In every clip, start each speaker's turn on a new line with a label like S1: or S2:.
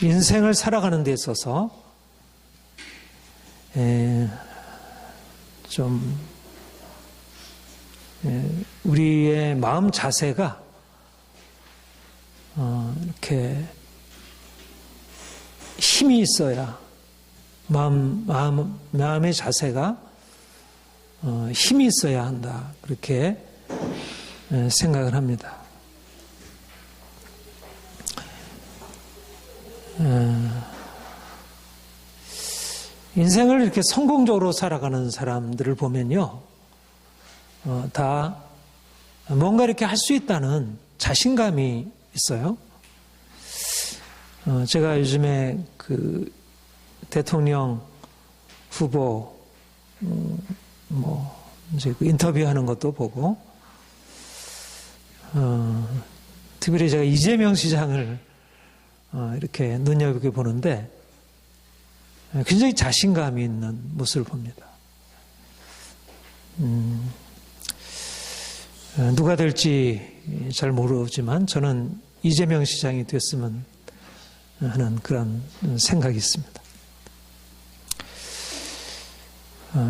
S1: 인생을 살아가는 데 있어서 좀 우리의 마음 자세가 이렇게 힘이 있어야 마음의 자세가 힘이 있어야 한다. 그렇게 생각을 합니다. 인생을 이렇게 성공적으로 살아가는 사람들을 보면요, 다 뭔가 이렇게 할 수 있다는 자신감이 있어요. 제가 요즘에 그 대통령 후보 이제 그 인터뷰하는 것도 보고, 특별히 제가 이재명 시장을 이렇게 눈여겨 보는데 굉장히 자신감이 있는 모습을 봅니다. 누가 될지 잘 모르지만 저는 이재명 시장이 됐으면 하는 그런 생각이 있습니다.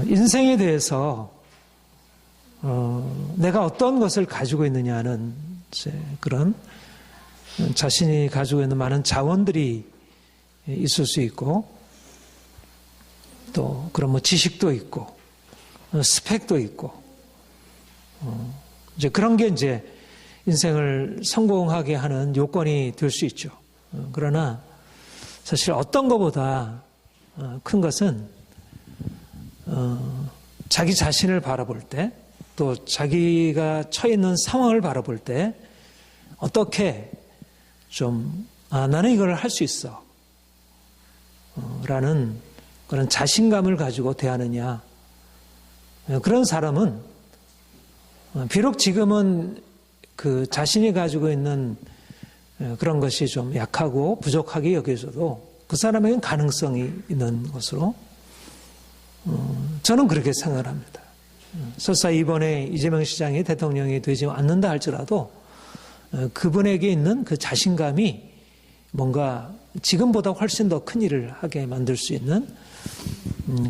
S1: 인생에 대해서 내가 어떤 것을 가지고 있느냐는 이제 그런 자신이 가지고 있는 많은 자원들이 있을 수 있고, 또 그런 지식도 있고 스펙도 있고, 이제 그런 게 이제 인생을 성공하게 하는 요건이 될 수 있죠. 그러나 사실 어떤 것보다 큰 것은 자기 자신을 바라볼 때, 또 자기가 처해 있는 상황을 바라볼 때 어떻게 좀 나는 이걸 할 수 있어 라는 그런 자신감을 가지고 대하느냐. 그런 사람은 비록 지금은 그 자신이 가지고 있는 그런 것이 좀 약하고 부족하게 여겨져도 그 사람에게는 가능성이 있는 것으로 저는 그렇게 생각을 합니다. 설사 이번에 이재명 시장이 대통령이 되지 않는다 할지라도 그분에게 있는 그 자신감이 뭔가 지금보다 훨씬 더 큰 일을 하게 만들 수 있는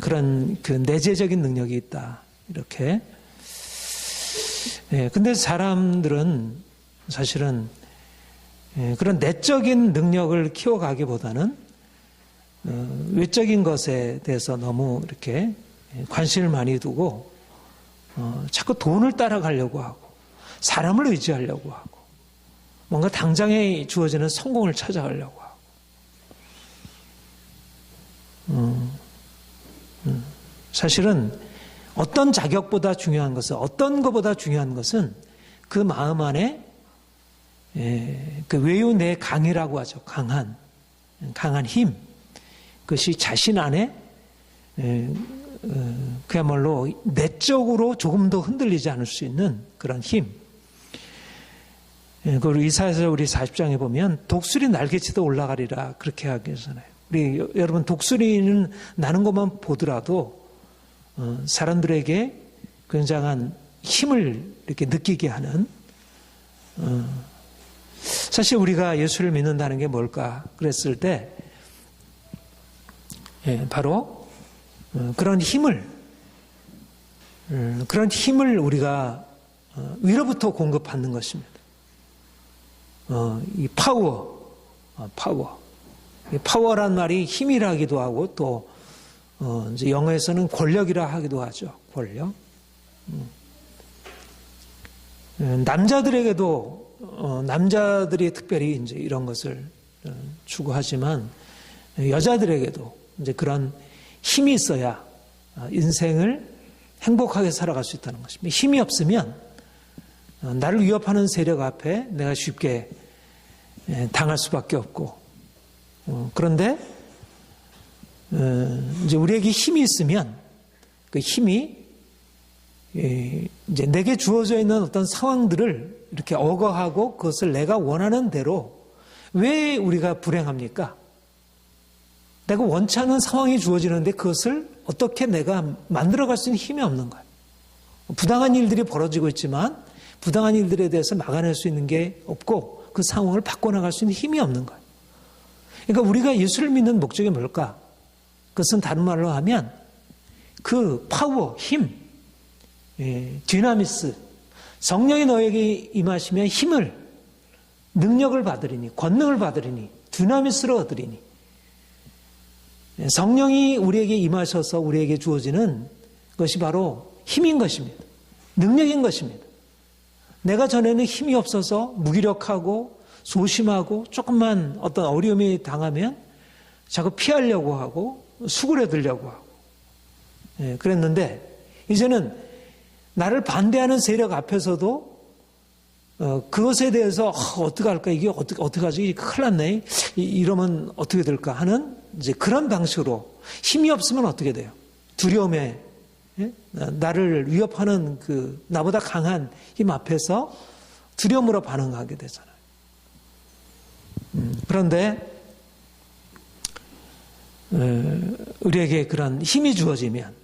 S1: 그런 그 내재적인 능력이 있다. 이렇게. 근데 사람들은 사실은 그런 내적인 능력을 키워가기보다는 외적인 것에 대해서 너무 이렇게 관심을 많이 두고 자꾸 돈을 따라가려고 하고 사람을 의지하려고 하고 뭔가 당장에 주어지는 성공을 찾아가려고 하고 사실은 어떤 자격보다 중요한 것은, 어떤 것보다 중요한 것은 그 마음 안에 그 외유 내 강이라고 하죠. 강한 힘. 그것이 자신 안에 그야말로 내적으로 조금 더 흔들리지 않을 수 있는 그런 힘. 그리고 이사야서 우리 40장에 보면 독수리 날개치도 올라가리라 그렇게 하잖아요. 우리 여러분 독수리는 나는 것만 보더라도 사람들에게 굉장한 힘을 이렇게 느끼게 하는, 사실 우리가 예수를 믿는다는 게 뭘까 그랬을 때 바로 그런 힘을 우리가 위로부터 공급받는 것입니다. 이 파워. 이 파워란 말이 힘이라기도 하고 또 이제 영어에서는 권력이라 하기도 하죠. 권력. 남자들에게도 남자들이 특별히 이제 이런 것을 추구하지만 여자들에게도 이제 그런 힘이 있어야 인생을 행복하게 살아갈 수 있다는 것입니다. 힘이 없으면 나를 위협하는 세력 앞에 내가 쉽게 당할 수밖에 없고, 그런데 이제 우리에게 힘이 있으면 그 힘이 이제 내게 주어져 있는 어떤 상황들을 이렇게 억어하고 그것을 내가 원하는 대로, 왜 우리가 불행합니까? 내가 원치 않는 상황이 주어지는데 그것을 어떻게 내가 만들어갈 수 있는 힘이 없는 거예요. 부당한 일들이 벌어지고 있지만 부당한 일들에 대해서 막아낼 수 있는 게 없고 그 상황을 바꿔나갈 수 있는 힘이 없는 거예요. 그러니까 우리가 예수를 믿는 목적이 뭘까? 그것은 다른 말로 하면 그 파워, 힘, 디나미스, 성령이 너에게 임하시면 힘을, 능력을 받으리니, 권능을 받으리니, 디나미스를 얻으리니. 성령이 우리에게 임하셔서 우리에게 주어지는 것이 바로 힘인 것입니다. 능력인 것입니다. 내가 전에는 힘이 없어서 무기력하고 소심하고 조금만 어떤 어려움이 당하면 자꾸 피하려고 하고 수그려들려고 하고 그랬는데 이제는 나를 반대하는 세력 앞에서도 그것에 대해서 어떡할까 이게 어떡하지 큰일 났네 이러면 어떻게 될까 하는 이제 그런 방식으로 힘이 없으면 어떻게 돼요? 두려움에 나를 위협하는 그 나보다 강한 힘 앞에서 두려움으로 반응하게 되잖아요. 그런데 우리에게 그런 힘이 주어지면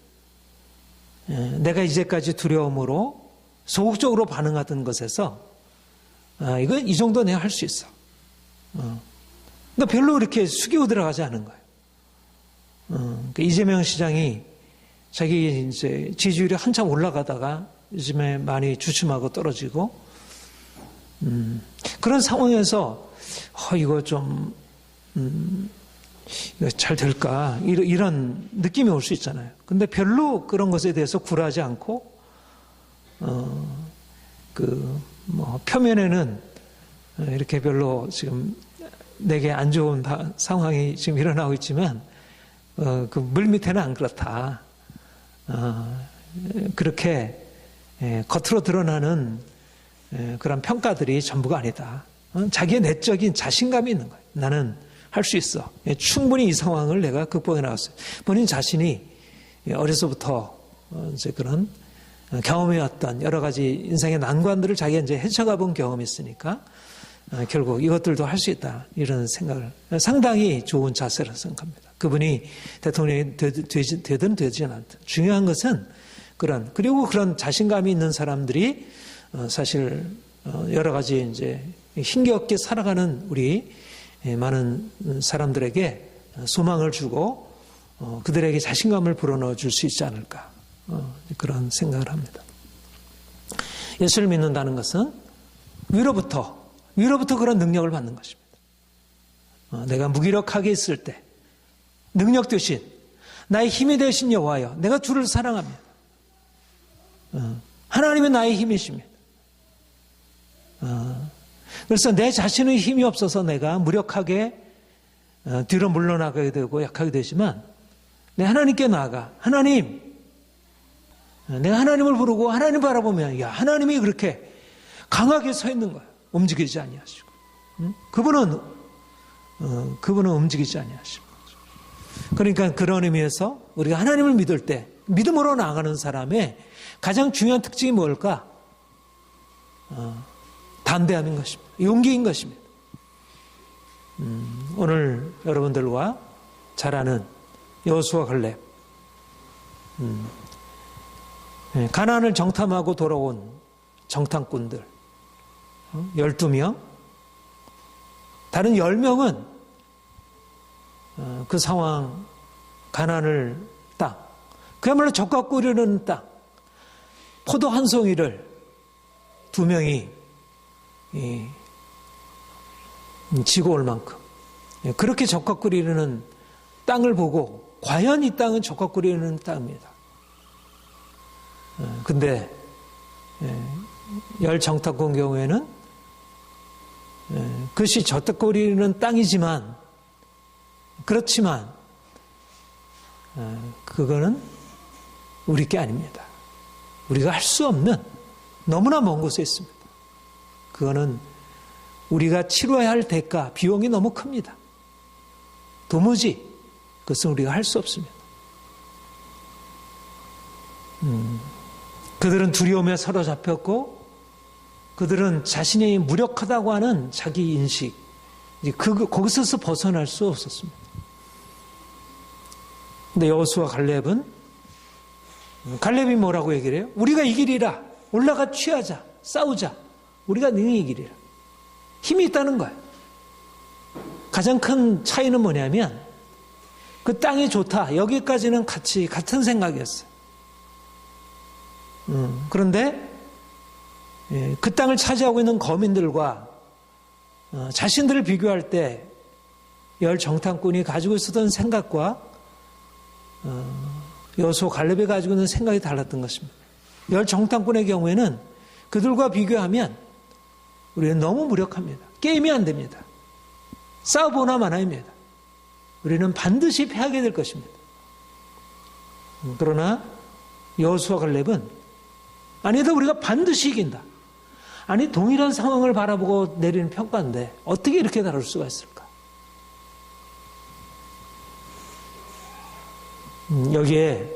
S1: 내가 이제까지 두려움으로 소극적으로 반응하던 것에서 이거 이 정도 내가 할 수 있어. 그러니까 별로 이렇게 숙이고 들어가지 않은 거예요. 그러니까 이재명 시장이 자기 이제 지지율이 한참 올라가다가 요즘에 많이 주춤하고 떨어지고 그런 상황에서 이거 좀 이거 잘 될까 이런 느낌이 올 수 있잖아요. 근데 별로 그런 것에 대해서 굴하지 않고 표면에는 이렇게 별로 지금 내게 안 좋은 상황이 지금 일어나고 있지만 그 물밑에는 안 그렇다. 그렇게 겉으로 드러나는 그런 평가들이 전부가 아니다. 자기의 내적인 자신감이 있는 거예요. 나는 할 수 있어. 충분히 이 상황을 내가 극복해 나갔어요. 본인 자신이 어려서부터 이제 그런 경험해왔던 여러 가지 인생의 난관들을 자기가 이제 헤쳐가 본 경험이 있으니까 결국 이것들도 할 수 있다. 이런 생각을 상당히 좋은 자세라고 생각합니다. 그분이 대통령이 되든 되지 않든 중요한 것은 그리고 그런 자신감이 있는 사람들이 사실 여러 가지 이제 힘겹게 살아가는 우리 많은 사람들에게 소망을 주고 그들에게 자신감을 불어넣어 줄 수 있지 않을까 그런 생각을 합니다. 예수를 믿는다는 것은 위로부터 그런 능력을 받는 것입니다. 내가 무기력하게 있을 때 능력 되신 나의 힘이 되신 여호와여 내가 주를 사랑합니다. 하나님은 나의 힘이십니다. 그래서 내 자신의 힘이 없어서 내가 무력하게 뒤로 물러나가게 되고 약하게 되지만 내 하나님께 나아가 하나님 내가 하나님을 부르고 하나님 바라보면 하나님이 그렇게 강하게 서 있는 거예요. 움직이지 아니하시고 그분은 움직이지 아니하시고 그러니까 그런 의미에서 우리가 하나님을 믿을 때 믿음으로 나아가는 사람의 가장 중요한 특징이 뭘까? 담대함인 것입니다. 용기인 것입니다. 오늘 여러분들과 잘 아는 여호수아 갈렙 가나안을 정탐하고 돌아온 정탐꾼들 12명 다른 10명은 그 상황 가나안을 땅 그야말로 젖과 꿀이는 땅 포도 한 송이를 2명이 지고 올 만큼 그렇게 젖과 꿀이 흐르는 땅을 보고 과연 이 땅은 젖과 꿀이 흐르는 땅입니다. 근데 열 정탐꾼 경우에는 그것이 젖과 꿀이 흐르는 땅이지만 그렇지만 그거는 우리 게 아닙니다. 우리가 할 수 없는 너무나 먼 곳에 있습니다. 그거는 우리가 치러야 할 대가, 비용이 너무 큽니다. 도무지 그것은 우리가 할 수 없습니다. 그들은 두려움에 사로잡혔고 그들은 자신이 무력하다고 하는 자기 인식 거기서 벗어날 수 없었습니다. 근데 여호수아 갈렙이 뭐라고 얘기를 해요? 우리가 이기리라. 올라가 취하자. 싸우자. 우리가 능히 이기리라. 힘이 있다는 거예요. 가장 큰 차이는 뭐냐면 그 땅이 좋다. 여기까지는 같은 생각이었어요. 그런데 그 땅을 차지하고 있는 거민들과 자신들을 비교할 때 열 정탐꾼이 가지고 있었던 생각과 여호수아 갈렙이 가지고 있는 생각이 달랐던 것입니다. 열 정탐꾼의 경우에는 그들과 비교하면 우리는 너무 무력합니다. 게임이 안 됩니다. 싸워보나 마나입니다. 우리는 반드시 패하게 될 것입니다. 그러나 여호수아 갈렙은 아니다, 우리가 반드시 이긴다. 아니, 동일한 상황을 바라보고 내리는 평가인데 어떻게 이렇게 다를 수가 있을까? 여기에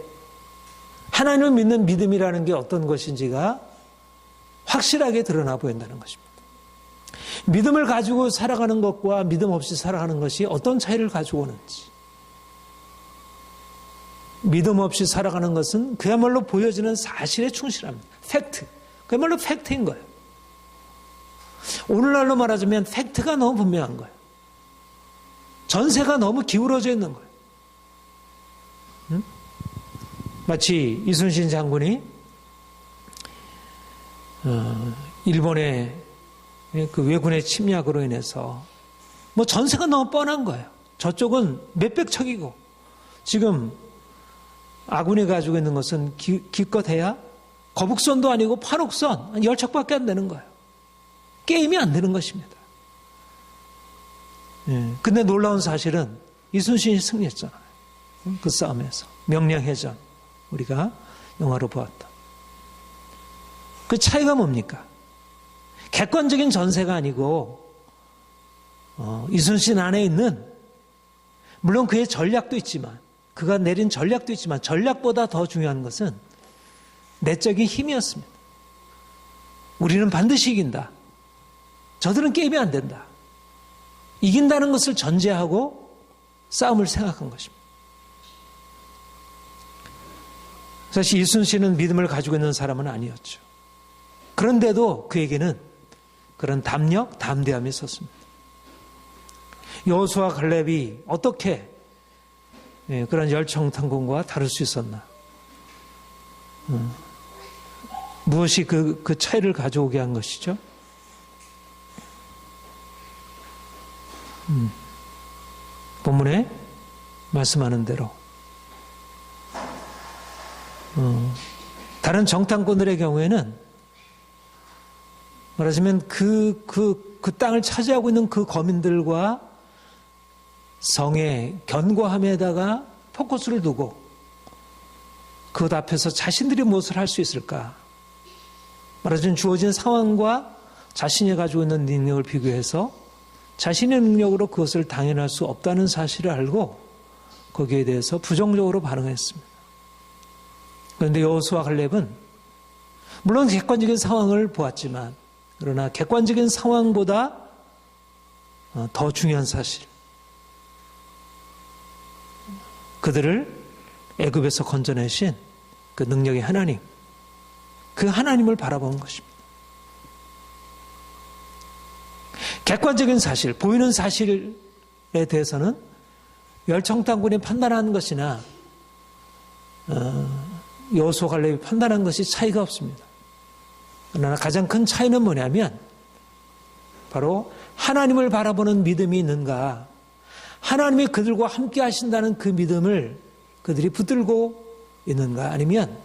S1: 하나님을 믿는 믿음이라는 게 어떤 것인지가 확실하게 드러나 보인다는 것입니다. 믿음을 가지고 살아가는 것과 믿음 없이 살아가는 것이 어떤 차이를 가지고 오는지. 믿음 없이 살아가는 것은 그야말로 보여지는 사실에 충실합니다. 팩트. 그야말로 팩트인 거예요. 오늘날로 말하자면 팩트가 너무 분명한 거예요. 전세가 너무 기울어져 있는 거예요. 마치 이순신 장군이 일본의 그 왜군의 침략으로 인해서 뭐 전세가 너무 뻔한 거예요. 저쪽은 몇백 척이고 지금 아군이 가지고 있는 것은 기껏해야 거북선도 아니고 판옥선 한 10척밖에 안 되는 거예요. 게임이 안 되는 것입니다. 근데 놀라운 사실은 이순신이 승리했잖아요. 그 싸움에서. 명량해전, 우리가 영화로 보았다. 그 차이가 뭡니까? 객관적인 전세가 아니고 이순신 안에 있는, 물론 그의 전략도 있지만, 그가 내린 전략도 있지만 전략보다 더 중요한 것은 내적인 힘이었습니다. 우리는 반드시 이긴다. 저들은 게임이 안 된다. 이긴다는 것을 전제하고 싸움을 생각한 것입니다. 사실 이순신은 믿음을 가지고 있는 사람은 아니었죠. 그런데도 그에게는 그런 담력, 담대함이 있었습니다. 여호수아 갈렙이 어떻게 그런 열정탐꾼과 다를 수 있었나? 무엇이 그 차이를 가져오게 한 것이죠? 본문에 말씀하는 대로 다른 정탐꾼들의 경우에는 말하자면 그 땅을 차지하고 있는 그 거민들과 성의 견고함에다가 포커스를 두고 그것 앞에서 자신들이 무엇을 할 수 있을까? 말하자면 주어진 상황과 자신이 가지고 있는 능력을 비교해서 자신의 능력으로 그것을 당연할 수 없다는 사실을 알고 거기에 대해서 부정적으로 반응했습니다. 그런데 여호수아 갈렙은 물론 객관적인 상황을 보았지만 그러나 객관적인 상황보다 더 중요한 사실, 그들을 애굽에서 건져내신 그 능력의 하나님, 그 하나님을 바라본 것입니다. 객관적인 사실, 보이는 사실에 대해서는 열정탐꾼이 판단하는 것이나 여호수아 갈렙이 판단한 것이 차이가 없습니다. 그러나 가장 큰 차이는 뭐냐면 바로 하나님을 바라보는 믿음이 있는가, 하나님이 그들과 함께 하신다는 그 믿음을 그들이 붙들고 있는가, 아니면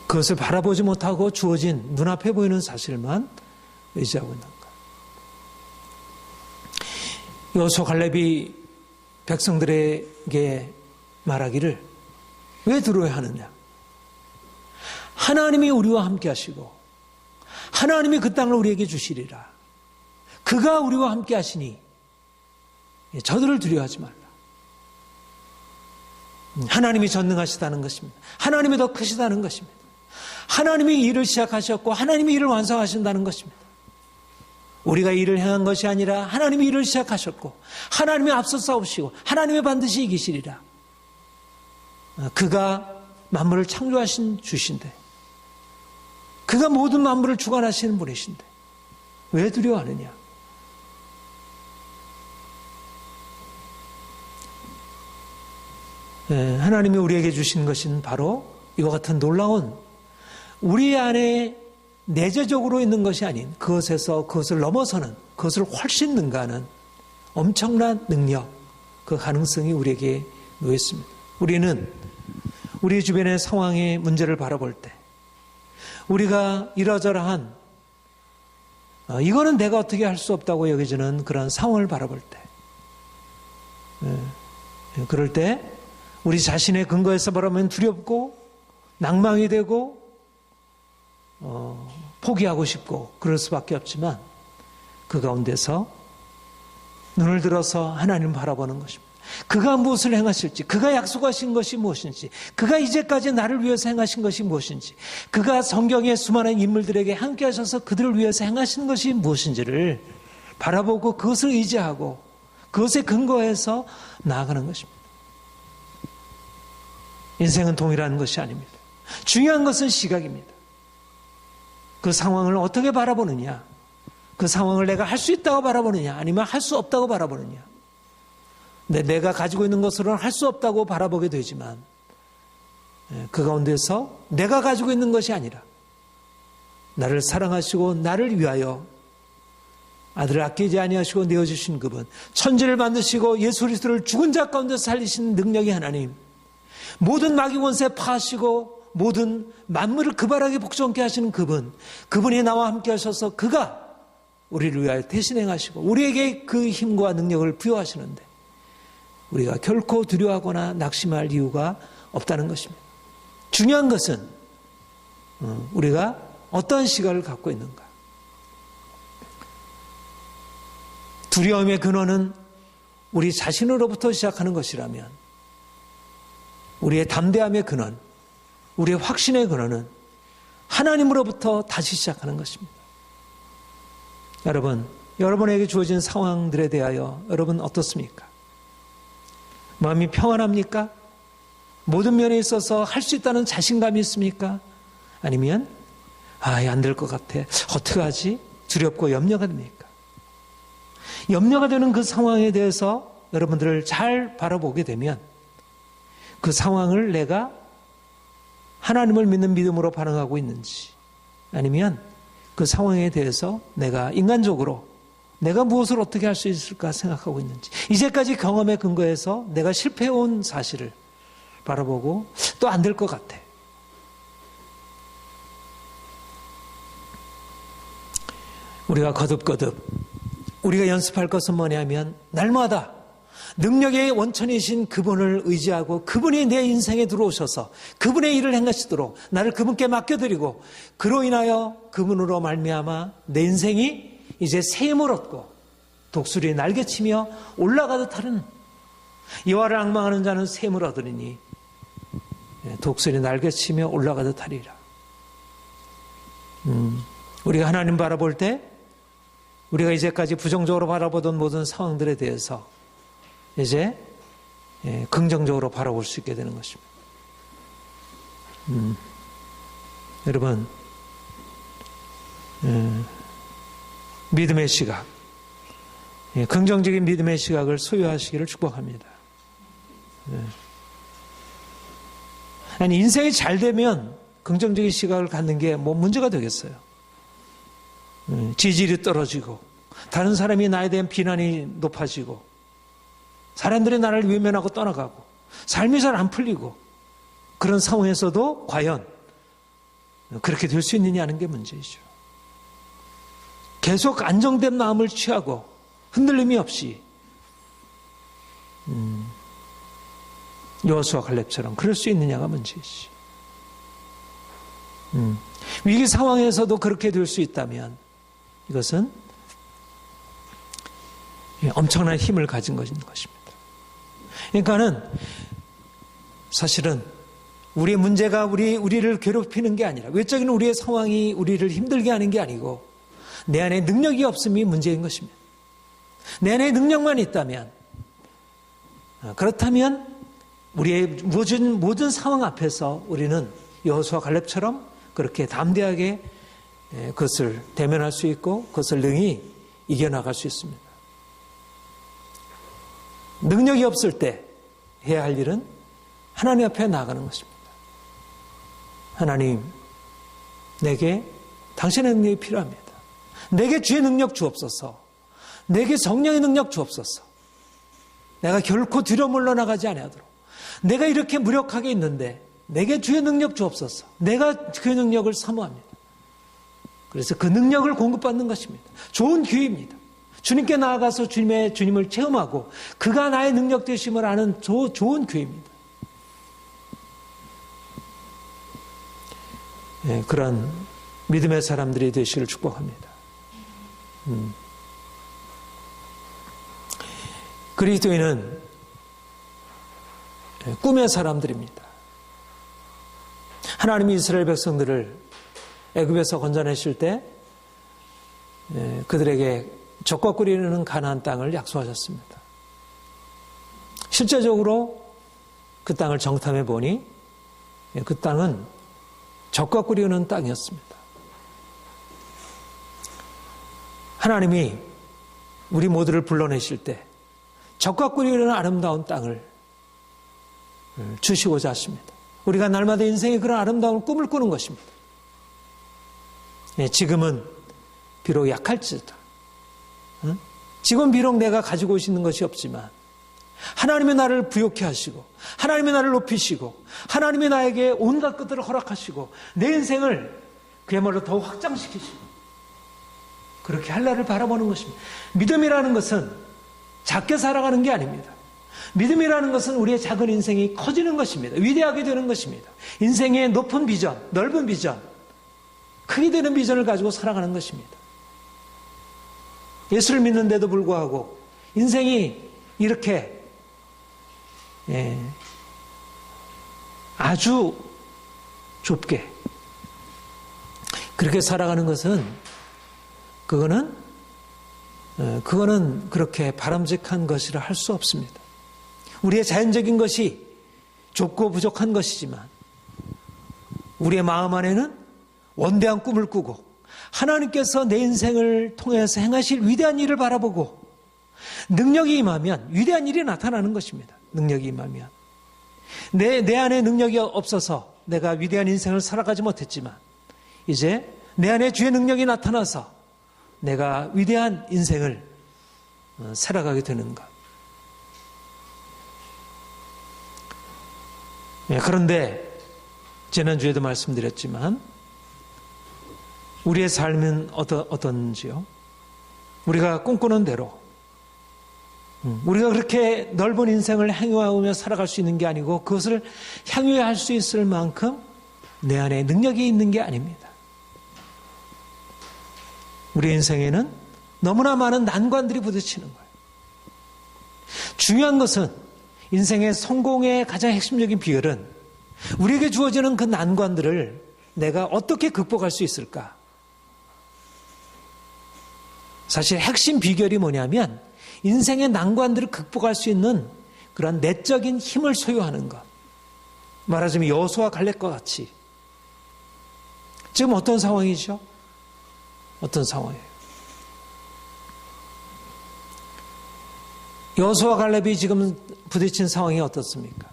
S1: 그것을 바라보지 못하고 주어진 눈앞에 보이는 사실만 의지하고 있는가. 여호수아 갈렙이 백성들에게 말하기를 왜 두려워야 하느냐? 하나님이 우리와 함께 하시고 하나님이 그 땅을 우리에게 주시리라. 그가 우리와 함께 하시니 저들을 두려워하지 말라. 하나님이 전능하시다는 것입니다. 하나님이 더 크시다는 것입니다. 하나님이 일을 시작하셨고 하나님이 일을 완성하신다는 것입니다. 우리가 일을 행한 것이 아니라 하나님이 일을 시작하셨고 하나님이 앞서 싸우시고 하나님이 반드시 이기시리라. 그가 만물을 창조하신 주신데, 그가 모든 만물을 주관하시는 분이신데 왜 두려워하느냐? 하나님이 우리에게 주신 것은 바로 이와 같은 놀라운 우리 안에 내재적으로 있는 것이 아닌 그것을 넘어서는, 그것을 훨씬 능가하는 엄청난 능력, 그 가능성이 우리에게 놓여 있습니다. 우리는 우리 주변의 상황의 문제를 바라볼 때, 우리가 이러저러한 이거는 내가 어떻게 할 수 없다고 여겨지는 그런 상황을 바라볼 때, 그럴 때 우리 자신의 근거에서 바라보면 두렵고 낭망이 되고 포기하고 싶고 그럴 수밖에 없지만, 그 가운데서 눈을 들어서 하나님을 바라보는 것입니다. 그가 무엇을 행하실지, 그가 약속하신 것이 무엇인지, 그가 이제까지 나를 위해서 행하신 것이 무엇인지, 그가 성경의 수많은 인물들에게 함께 하셔서 그들을 위해서 행하신 것이 무엇인지를 바라보고 그것을 의지하고 그것에 근거해서 나아가는 것입니다. 인생은 동일한 것이 아닙니다. 중요한 것은 시각입니다. 그 상황을 어떻게 바라보느냐, 그 상황을 내가 할 수 있다고 바라보느냐, 아니면 할 수 없다고 바라보느냐. 내가 가지고 있는 것으로는 할 수 없다고 바라보게 되지만, 그 가운데서 내가 가지고 있는 것이 아니라 나를 사랑하시고 나를 위하여 아들을 아끼지 아니하시고 내어주신 그분, 천지를 만드시고 예수 그리스도를 죽은 자 가운데서 살리신 능력의 하나님, 모든 마귀 권세 파하시고 모든 만물을 그발하게 복종케 하시는 그분이 나와 함께 하셔서 그가 우리를 위하여 대신 행하시고 우리에게 그 힘과 능력을 부여하시는데, 우리가 결코 두려워하거나 낙심할 이유가 없다는 것입니다. 중요한 것은 우리가 어떠한 시각을 갖고 있는가. 두려움의 근원은 우리 자신으로부터 시작하는 것이라면, 우리의 담대함의 근원, 우리의 확신의 근원은 하나님으로부터 다시 시작하는 것입니다. 여러분에게 주어진 상황들에 대하여 여러분 어떻습니까? 마음이 평안합니까? 모든 면에 있어서 할 수 있다는 자신감이 있습니까? 아니면 안 될 것 같아, 어떡하지? 두렵고 염려가 됩니까? 염려가 되는 그 상황에 대해서 여러분들을 잘 바라보게 되면, 그 상황을 내가 하나님을 믿는 믿음으로 반응하고 있는지, 아니면 그 상황에 대해서 내가 인간적으로 내가 무엇을 어떻게 할 수 있을까 생각하고 있는지, 이제까지 경험에 근거해서 내가 실패해온 사실을 바라보고 또 안 될 것 같아, 우리가 거듭거듭 우리가 연습할 것은 뭐냐면, 날마다 능력의 원천이신 그분을 의지하고 그분이 내 인생에 들어오셔서 그분의 일을 행하시도록 나를 그분께 맡겨드리고, 그로 인하여 그분으로 말미암아 내 인생이 이제 새 힘을 얻고 독수리 날개치며 올라가듯 하는, 여호와를 앙망하는 자는 새 힘을 얻으리니 독수리 날개치며 올라가듯 하리라. 우리가 하나님 바라볼 때, 우리가 이제까지 부정적으로 바라보던 모든 상황들에 대해서 이제 긍정적으로 바라볼 수 있게 되는 것입니다. 여러분, 믿음의 시각, 긍정적인 믿음의 시각을 소유하시기를 축복합니다. 아니, 인생이 잘 되면 긍정적인 시각을 갖는 게 뭐 문제가 되겠어요? 지지율이 떨어지고 다른 사람이 나에 대한 비난이 높아지고 사람들이 나를 외면하고 떠나가고 삶이 잘 안 풀리고, 그런 상황에서도 과연 그렇게 될 수 있느냐는 게 문제이죠. 계속 안정된 마음을 취하고 흔들림이 없이 여호수아 갈렙처럼 그럴 수 있느냐가 문제이죠. 위기 상황에서도 그렇게 될 수 있다면 이것은 엄청난 힘을 가진 것입니다. 그러니까는 사실은 우리의 문제가 우리를 괴롭히는 게 아니라, 외적인 우리의 상황이 우리를 힘들게 하는 게 아니고, 내 안에 능력이 없음이 문제인 것입니다. 내 안에 능력만 있다면, 그렇다면 우리의 모든 상황 앞에서 우리는 여호수아 갈렙처럼 그렇게 담대하게 그것을 대면할 수 있고 그것을 능히 이겨나갈 수 있습니다. 능력이 없을 때 해야 할 일은 하나님 앞에 나아가는 것입니다. 하나님, 내게 당신의 능력이 필요합니다. 내게 주의 능력 주옵소서. 내게 성령의 능력 주옵소서. 내가 결코 뒤로 물러나가지 아니하도록. 내가 이렇게 무력하게 있는데 내게 주의 능력 주옵소서. 내가 그 능력을 사모합니다. 그래서 그 능력을 공급받는 것입니다. 좋은 기회입니다. 주님께 나아가서 주님을 체험하고 그가 나의 능력 되심을 아는 좋은 기회입니다. 네, 그런 믿음의 사람들이 되시기를 축복합니다. 그리스도인은 꿈의 사람들입니다. 하나님이 이스라엘 백성들을 애굽에서 건져내실 때 그들에게 적과 꿀이 흐르는 가나안 땅을 약속하셨습니다. 실제적으로 그 땅을 정탐해 보니 그 땅은 적과 꿀이 흐르는 땅이었습니다. 하나님이 우리 모두를 불러내실 때 적과 꿀이 흐르는 아름다운 땅을 주시고자 하십니다. 우리가 날마다 인생의 그런 아름다운 꿈을 꾸는 것입니다. 지금은 비록 약할지도, 지금 비록 내가 가지고 있는 것이 없지만 하나님의 나를 부욕케 하시고 하나님의 나를 높이시고 하나님의 나에게 온갖 것들을 허락하시고 내 인생을 그야말로 더 확장시키시고 그렇게 할 날을 바라보는 것입니다. 믿음이라는 것은 작게 살아가는 게 아닙니다. 믿음이라는 것은 우리의 작은 인생이 커지는 것입니다. 위대하게 되는 것입니다. 인생의 높은 비전, 넓은 비전, 크게 되는 비전을 가지고 살아가는 것입니다. 예수를 믿는데도 불구하고 인생이 이렇게 아주 좁게 그렇게 살아가는 것은 그거는 그렇게 바람직한 것이라 할 수 없습니다. 우리의 자연적인 것이 좁고 부족한 것이지만 우리의 마음 안에는 원대한 꿈을 꾸고 하나님께서 내 인생을 통해서 행하실 위대한 일을 바라보고 능력이 임하면 위대한 일이 나타나는 것입니다. 능력이 임하면 내 안에 능력이 없어서 내가 위대한 인생을 살아가지 못했지만 이제 내 안에 주의 능력이 나타나서 내가 위대한 인생을 살아가게 되는 것. 그런데 지난주에도 말씀드렸지만 우리의 삶은 어떤지요? 우리가 꿈꾸는 대로 우리가 그렇게 넓은 인생을 향유하며 살아갈 수 있는 게 아니고 그것을 향유할 수 있을 만큼 내 안에 능력이 있는 게 아닙니다. 우리 인생에는 너무나 많은 난관들이 부딪히는 거예요. 중요한 것은 인생의 성공의 가장 핵심적인 비결은 우리에게 주어지는 그 난관들을 내가 어떻게 극복할 수 있을까? 사실 핵심 비결이 뭐냐면 인생의 난관들을 극복할 수 있는 그런 내적인 힘을 소유하는 것. 말하자면 여호수아 갈렙과 같이. 지금 어떤 상황이죠? 어떤 상황이에요? 여호수아 갈렙이 지금 부딪힌 상황이 어떻습니까?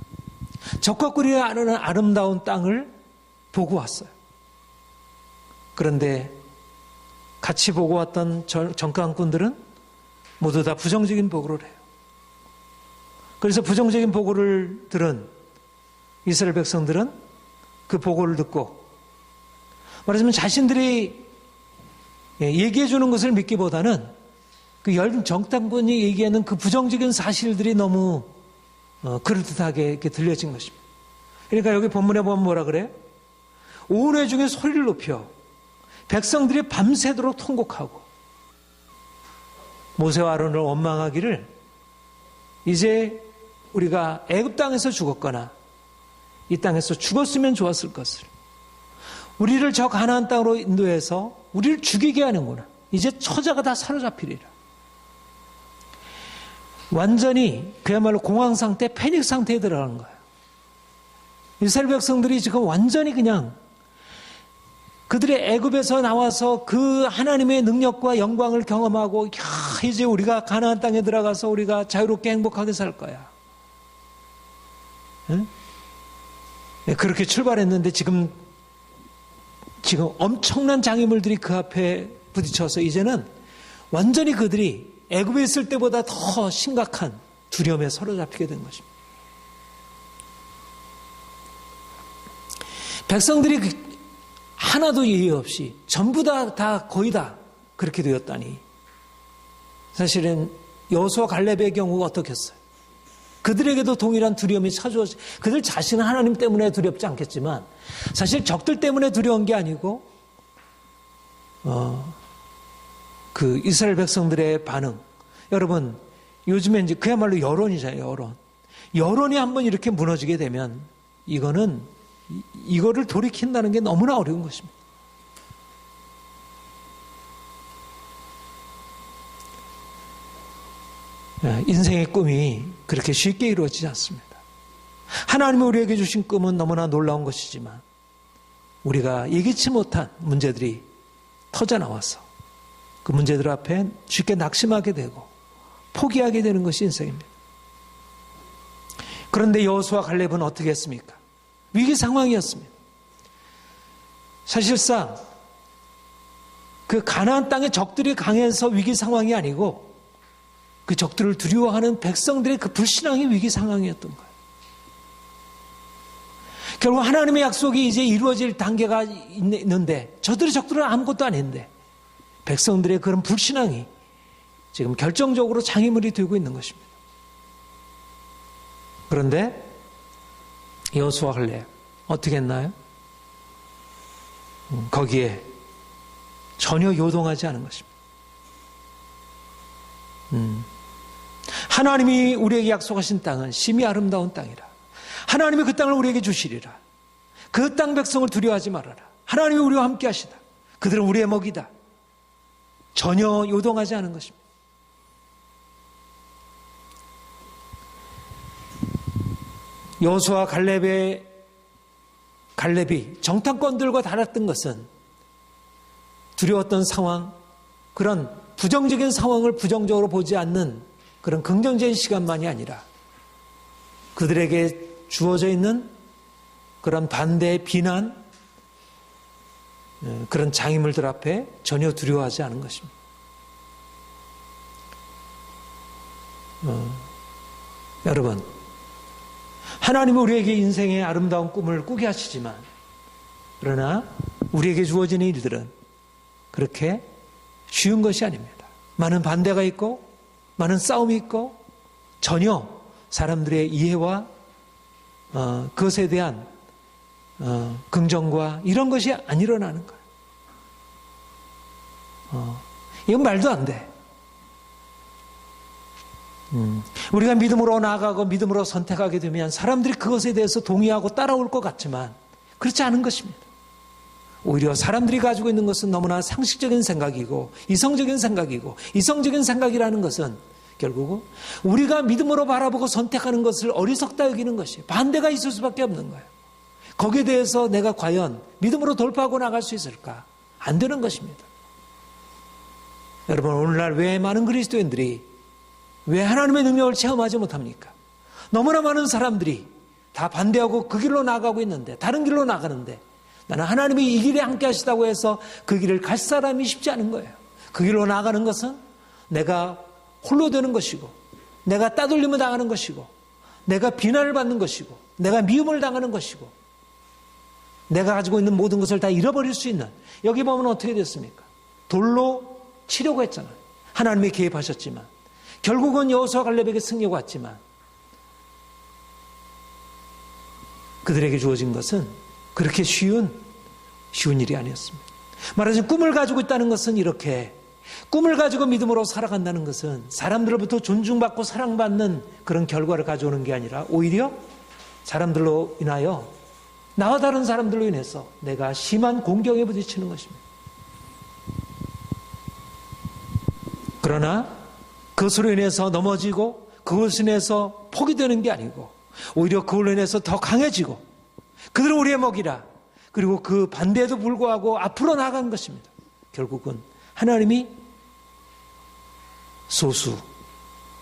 S1: 적과 꿀이 흐르는 아름다운 땅을 보고 왔어요. 그런데 같이 보고 왔던 정강꾼들은 모두 다 부정적인 보고를 해요. 그래서 부정적인 보고를 들은 이스라엘 백성들은 그 보고를 듣고 말하자면 자신들이 얘기해 주는 것을 믿기보다는 그 정탐꾼이 얘기하는 그 부정적인 사실들이 너무 그럴듯하게 이렇게 들려진 것입니다. 그러니까 여기 본문에 보면 뭐라 그래요? 온 회중의 소리를 높여 백성들이 밤새도록 통곡하고 모세와 아론을 원망하기를 이제 우리가 애굽 땅에서 죽었거나 이 땅에서 죽었으면 좋았을 것을 우리를 저 가나안 땅으로 인도해서 우리를 죽이게 하는구나. 이제 처자가 다 사로잡히리라. 완전히 그야말로 공황 상태, 패닉 상태에 들어가는 거예요. 이스라엘 백성들이 지금 완전히 그냥 그들의 애굽에서 나와서 그 하나님의 능력과 영광을 경험하고 이제 우리가 가나안 땅에 들어가서 우리가 자유롭게 행복하게 살 거야. 응? 그렇게 출발했는데 지금 엄청난 장애물들이 그 앞에 부딪혀서 이제는 완전히 그들이 애굽에 있을 때보다 더 심각한 두려움에 사로잡히게 된 것입니다. 백성들이 하나도 예의 없이 전부 다 거의 다 그렇게 되었다니, 사실은 여호수아 갈렙의 경우가 어떻겠어요? 그들에게도 동일한 두려움이 찾아오지. 그들 자신은 하나님 때문에 두렵지 않겠지만 사실 적들 때문에 두려운 게 아니고 그 이스라엘 백성들의 반응. 여러분, 요즘에 이제 그야말로 여론이잖아요. 여론이 한번 이렇게 무너지게 되면 이거를 돌이킨다는 게 너무나 어려운 것입니다. 인생의 꿈이 그렇게 쉽게 이루어지지 않습니다. 하나님이 우리에게 주신 꿈은 너무나 놀라운 것이지만 우리가 예기치 못한 문제들이 터져나와서 그 문제들 앞에 쉽게 낙심하게 되고 포기하게 되는 것이 인생입니다. 그런데 여호수아 갈렙은 어떻게 했습니까? 위기 상황이었습니다. 사실상 그 가나안 땅의 적들이 강해서 위기 상황이 아니고 그 적들을 두려워하는 백성들의 그 불신앙이 위기 상황이었던 거예요. 결국 하나님의 약속이 이제 이루어질 단계가 있는데 저들의 적들은 아무것도 아닌데 백성들의 그런 불신앙이 지금 결정적으로 장애물이 되고 있는 것입니다. 그런데 여호수아 갈렙 어떻게 했나요? 거기에 전혀 요동하지 않은 것입니다. 하나님이 우리에게 약속하신 땅은 심히 아름다운 땅이라. 하나님이 그 땅을 우리에게 주시리라. 그 땅 백성을 두려워하지 말아라. 하나님이 우리와 함께 하시다. 그들은 우리의 먹이다. 전혀 요동하지 않은 것입니다. 여호수아 갈렙이 정탐꾼들과 달랐던 것은 두려웠던 상황, 그런 부정적인 상황을 부정적으로 보지 않는 그런 긍정적인 시간만이 아니라 그들에게 주어져 있는 그런 반대, 비난, 그런 장애물들 앞에 전혀 두려워하지 않은 것입니다. 여러분, 하나님은 우리에게 인생의 아름다운 꿈을 꾸게 하시지만 그러나 우리에게 주어지는 일들은 그렇게 쉬운 것이 아닙니다. 많은 반대가 있고 많은 싸움이 있고 전혀 사람들의 이해와 그것에 대한 긍정과 이런 것이 안 일어나는 거예요. 이건 말도 안 돼. 우리가 믿음으로 나아가고 믿음으로 선택하게 되면 사람들이 그것에 대해서 동의하고 따라올 것 같지만 그렇지 않은 것입니다. 오히려 사람들이 가지고 있는 것은 너무나 상식적인 생각이고 이성적인 생각이고, 이성적인 생각이라는 것은 결국 우리가 믿음으로 바라보고 선택하는 것을 어리석다 여기는 것이에요. 반대가 있을 수밖에 없는 거예요. 거기에 대해서 내가 과연 믿음으로 돌파하고 나갈 수 있을까? 안 되는 것입니다. 여러분, 오늘날 왜 많은 그리스도인들이 왜 하나님의 능력을 체험하지 못합니까? 너무나 많은 사람들이 다 반대하고 그 길로 나가고 있는데, 다른 길로 나가는데 나는 하나님이 이 길에 함께 하시다고 해서 그 길을 갈 사람이 쉽지 않은 거예요. 그 길로 나가는 것은 내가 홀로 되는 것이고, 내가 따돌림을 당하는 것이고, 내가 비난을 받는 것이고, 내가 미움을 당하는 것이고, 내가 가지고 있는 모든 것을 다 잃어버릴 수 있는, 여기 보면 어떻게 됐습니까? 돌로 치려고 했잖아요. 하나님이 개입하셨지만 결국은 여호수아 갈렙에게 승리가 왔지만 그들에게 주어진 것은 그렇게 쉬운 일이 아니었습니다. 말하자면 꿈을 가지고 있다는 것은, 이렇게 꿈을 가지고 믿음으로 살아간다는 것은 사람들로부터 존중받고 사랑받는 그런 결과를 가져오는 게 아니라 오히려 사람들로 인하여, 나와 다른 사람들로 인해서 내가 심한 공경에 부딪히는 것입니다. 그러나 그것으로 인해서 넘어지고 그것으로 인해서 포기되는 게 아니고 오히려 그걸로 인해서 더 강해지고, 그들은 우리의 먹이라, 그리고 그 반대에도 불구하고 앞으로 나아간 것입니다. 결국은 하나님이 소수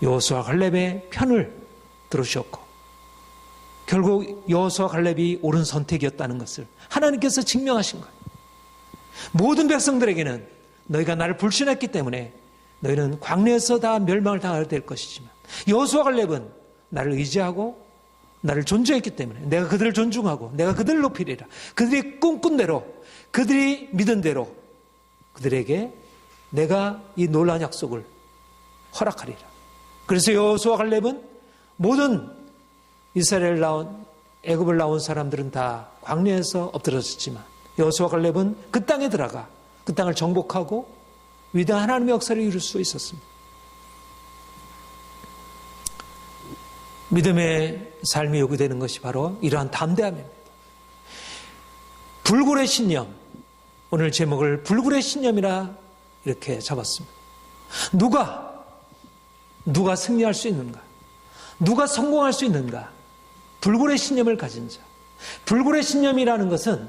S1: 여호수아 갈렙의 편을 들으셨고 결국 여호수아 갈렙이 옳은 선택이었다는 것을 하나님께서 증명하신 거예요. 모든 백성들에게는 너희가 나를 불신했기 때문에 너희는 광야에서 다 멸망을 당하게 될 것이지만 여호수아 갈렙은 나를 의지하고 나를 존중했기 때문에 내가 그들을 존중하고 내가 그들을 높이리라. 그들이 꿈꾼 대로 그들이 믿은 대로 그들에게 내가 이 놀라운 약속을 허락하리라. 그래서 여호수아 갈렙은 모든 이스라엘 나온 애굽을 나온 사람들은 다 광야에서 엎드러졌지만 여호수아 갈렙은 그 땅에 들어가 그 땅을 정복하고 위대한 하나님의 역사를 이룰 수 있었습니다. 믿음의 삶이 요구되는 것이 바로 이러한 담대함입니다. 불굴의 신념, 오늘 제목을 불굴의 신념이라 이렇게 잡았습니다. 누가 승리할 수 있는가? 누가 성공할 수 있는가? 불굴의 신념을 가진 자. 불굴의 신념이라는 것은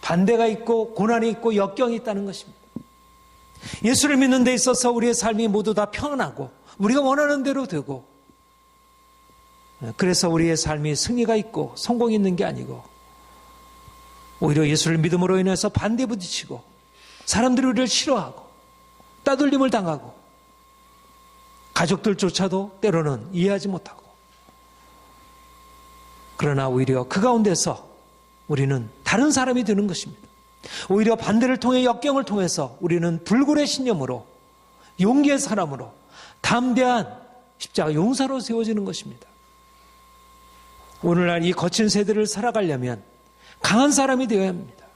S1: 반대가 있고 고난이 있고 역경이 있다는 것입니다. 예수를 믿는 데 있어서 우리의 삶이 모두 다 평안하고 우리가 원하는 대로 되고 그래서 우리의 삶이 승리가 있고 성공이 있는 게 아니고 오히려 예수를 믿음으로 인해서 반대 부딪히고 사람들이 우리를 싫어하고 따돌림을 당하고 가족들조차도 때로는 이해하지 못하고 그러나 오히려 그 가운데서 우리는 다른 사람이 되는 것입니다. 오히려 반대를 통해 역경을 통해서 우리는 불굴의 신념으로 용기의 사람으로 담대한 십자가 용사로 세워지는 것입니다. 오늘날 이 거친 세대를 살아가려면 강한 사람이 되어야 합니다.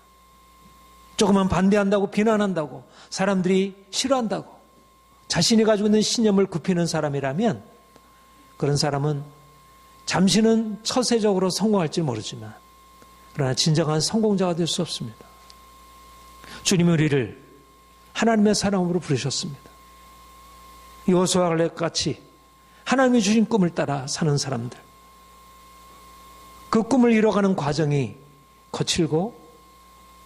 S1: 조금만 반대한다고 비난한다고 사람들이 싫어한다고 자신이 가지고 있는 신념을 굽히는 사람이라면 그런 사람은 잠시는 처세적으로 성공할지 모르지만 그러나 진정한 성공자가 될 수 없습니다. 주님이 우리를 하나님의 사람으로 부르셨습니다. 여호수아 갈렙 같이 하나님이 주신 꿈을 따라 사는 사람들, 그 꿈을 이뤄가는 과정이 거칠고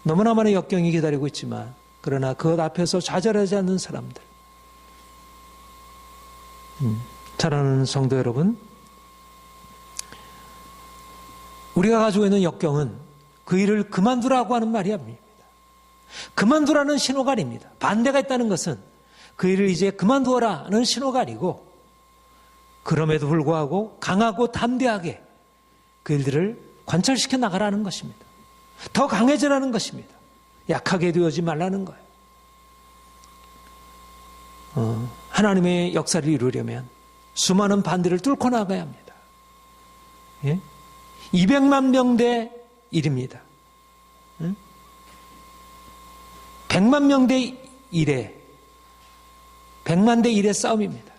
S1: 너무나 많은 역경이 기다리고 있지만 그러나 그것 앞에서 좌절하지 않는 사람들. 사랑하는 성도 여러분, 우리가 가지고 있는 역경은 그 일을 그만두라고 하는 말이 아닙니다. 그만두라는 신호가 아닙니다. 반대가 있다는 것은 그 일을 이제 그만두어라는 신호가 아니고 그럼에도 불구하고 강하고 담대하게 그 일들을 관철시켜 나가라는 것입니다. 더 강해지라는 것입니다. 약하게 되어지 말라는 거예요. 하나님의 역사를 이루려면 수많은 반대를 뚫고 나가야 합니다. 예? 200만 명 대 1입니다. 100만 명 대 1의 100만 대 1의 싸움입니다.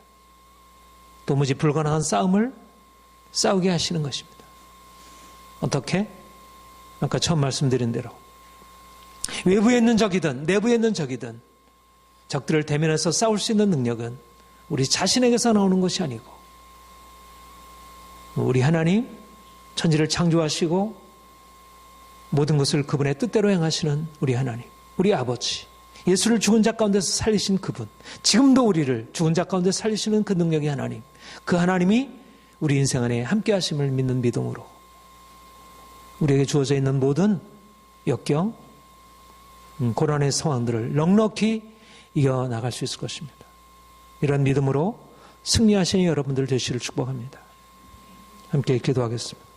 S1: 도무지 불가능한 싸움을 싸우게 하시는 것입니다. 어떻게? 아까 처음 말씀드린 대로 외부에 있는 적이든 내부에 있는 적이든 적들을 대면해서 싸울 수 있는 능력은 우리 자신에게서 나오는 것이 아니고 우리 하나님 천지를 창조하시고 모든 것을 그분의 뜻대로 행하시는 우리 하나님, 우리 아버지, 예수를 죽은 자 가운데서 살리신 그분, 지금도 우리를 죽은 자 가운데 살리시는 그 능력의 하나님, 그 하나님이 우리 인생 안에 함께 하심을 믿는 믿음으로 우리에게 주어져 있는 모든 역경, 고난의 상황들을 넉넉히 이겨나갈 수 있을 것입니다. 이런 믿음으로 승리하시는 여러분들 되시기를 축복합니다. 함께 기도하겠습니다.